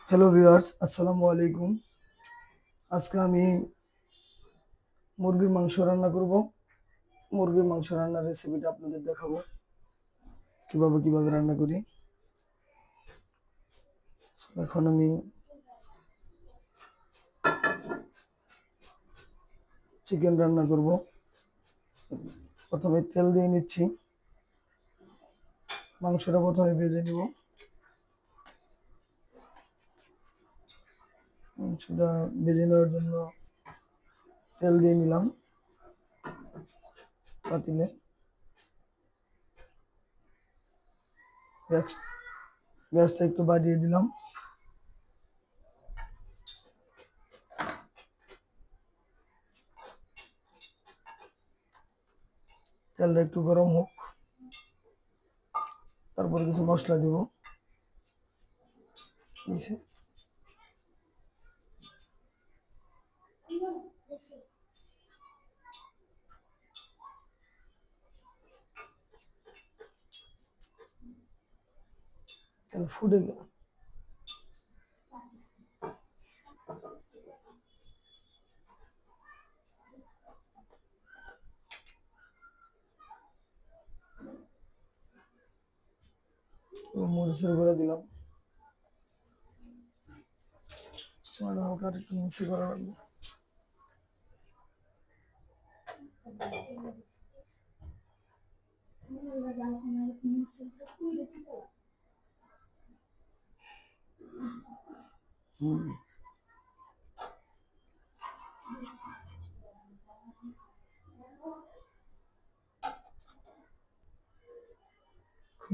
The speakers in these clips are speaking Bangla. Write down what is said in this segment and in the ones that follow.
হ্যালো ভিউয়ার্স, আসসালামু আলাইকুম। আজকে আমি মুরগির মাংস রান্না করব। মুরগির মাংস রান্নার রেসিপিটা আপনাদের দেখাবো কিভাবে রান্না করি। এখন আমি চিকেন রান্না করব। প্রথমে তেল দিয়ে নিচ্ছি। মাংসটা প্রথমে ভেজে নিব। মাংসটা ভেজে নেওয়ার জন্য তেল দিয়ে নিলাম পাতিলে। গ্যাসটা একটু বাড়িয়ে দিলাম। তেলটা একটু গরম হোক, তারপরে কিছু মশলা দিব। নিচে তেল ফুটে গেল। মরিচের গুঁড়া দিলাম। হালকা একটু মিক্সি করা লাগবে।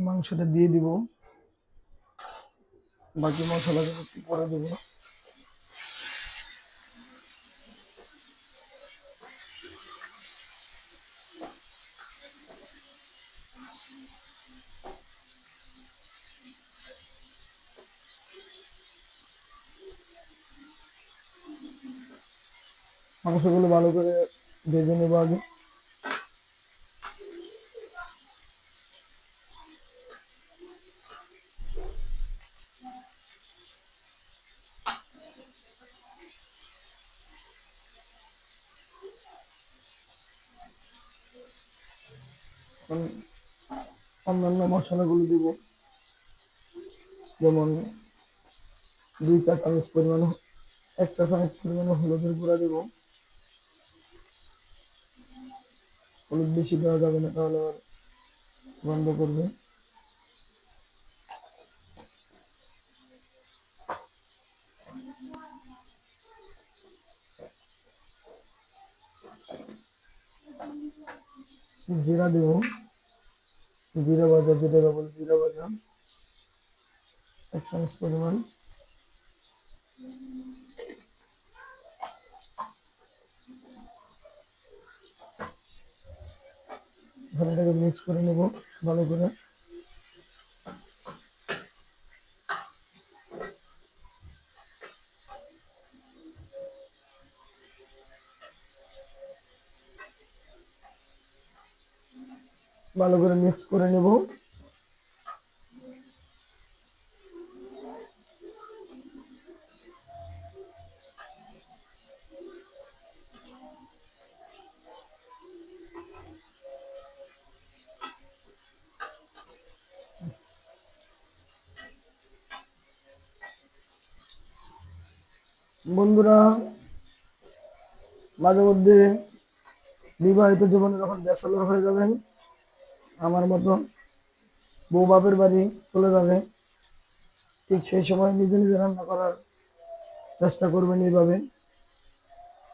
মাংসটা দিয়ে দিব। বাকি মশলাগুলো একটু পরে দেবো। মাংসগুলো ভালো করে ভেজে নেবো আগে। অন্যান্য মশলাগুলো দিব, যেমন 2 চা চামচ পরিমাণ, 1 চা চামচ পরিমাণ হলুদের গুঁড়া দিব। হলুদ বেশি দেওয়া যাবে না, তাহলে আবার গন্ধ করবে। জিরা দেব, জিরা ভাজা, যেটা বলে জিরা ভাজা 1 চামচ পরিমাণ। এটাকে মিক্স করে নেব ভালো করে। ভালো করে মিক্স করে নেব। বন্ধুরা, মাঝে মধ্যে বিবাহিত জীবনে যখন ব্যাচেলর হয়ে যাবেন, আমার মতো বউ বাপের বাড়ি চলে যাবে, ঠিক সেই সময় নিজে নিজে রান্না করার চেষ্টা করবেন। এইভাবে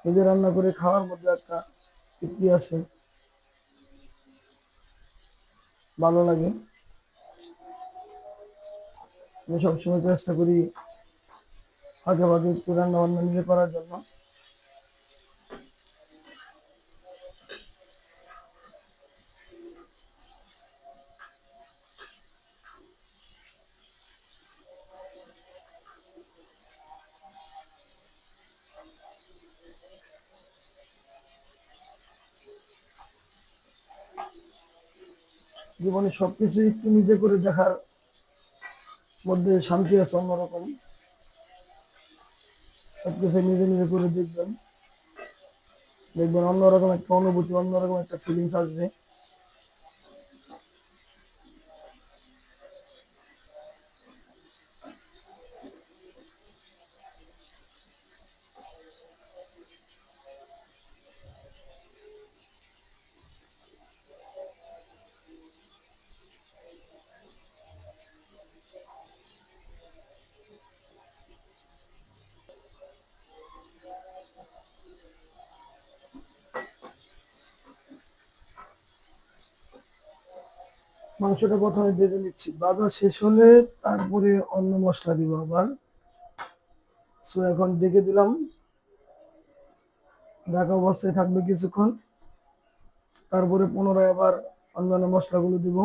নিজে রান্না করে খাওয়ার মধ্যে একটা তৃপ্তি আছে, ভালো লাগে। আমি সবসময় চেষ্টা করি ফাঁকে ফাঁকে একটু রান্না বান্না নিজে করার জন্য। জীবনে সবকিছু একটু নিজে করে দেখার মধ্যে শান্তি আছে অন্যরকম। সবকিছু নিজে নিজে করে দেখবেন, দেখবেন অন্যরকম একটা অনুভূতি, অন্যরকম একটা ফিলিংস আসবে। মাংসটা প্রথমে ভেজে নিচ্ছি, ভাজা শেষ হলে তারপরে অন্য মশলা দিব আবার। সো এখন ডেকে দিলাম, ঢাকা অবস্থায় থাকবে কিছুক্ষণ, তারপরে পুনরায় আবার অন্যান্য মশলাগুলো দিব।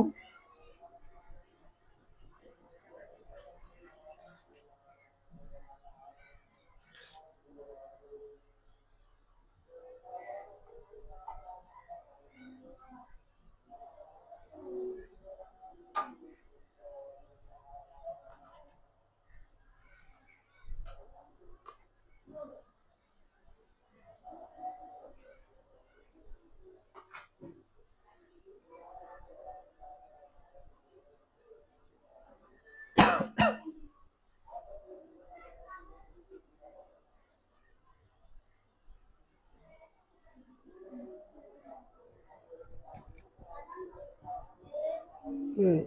এই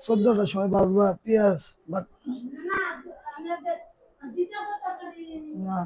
14টার সময় ভাজবা পেঁয়াজ বাট না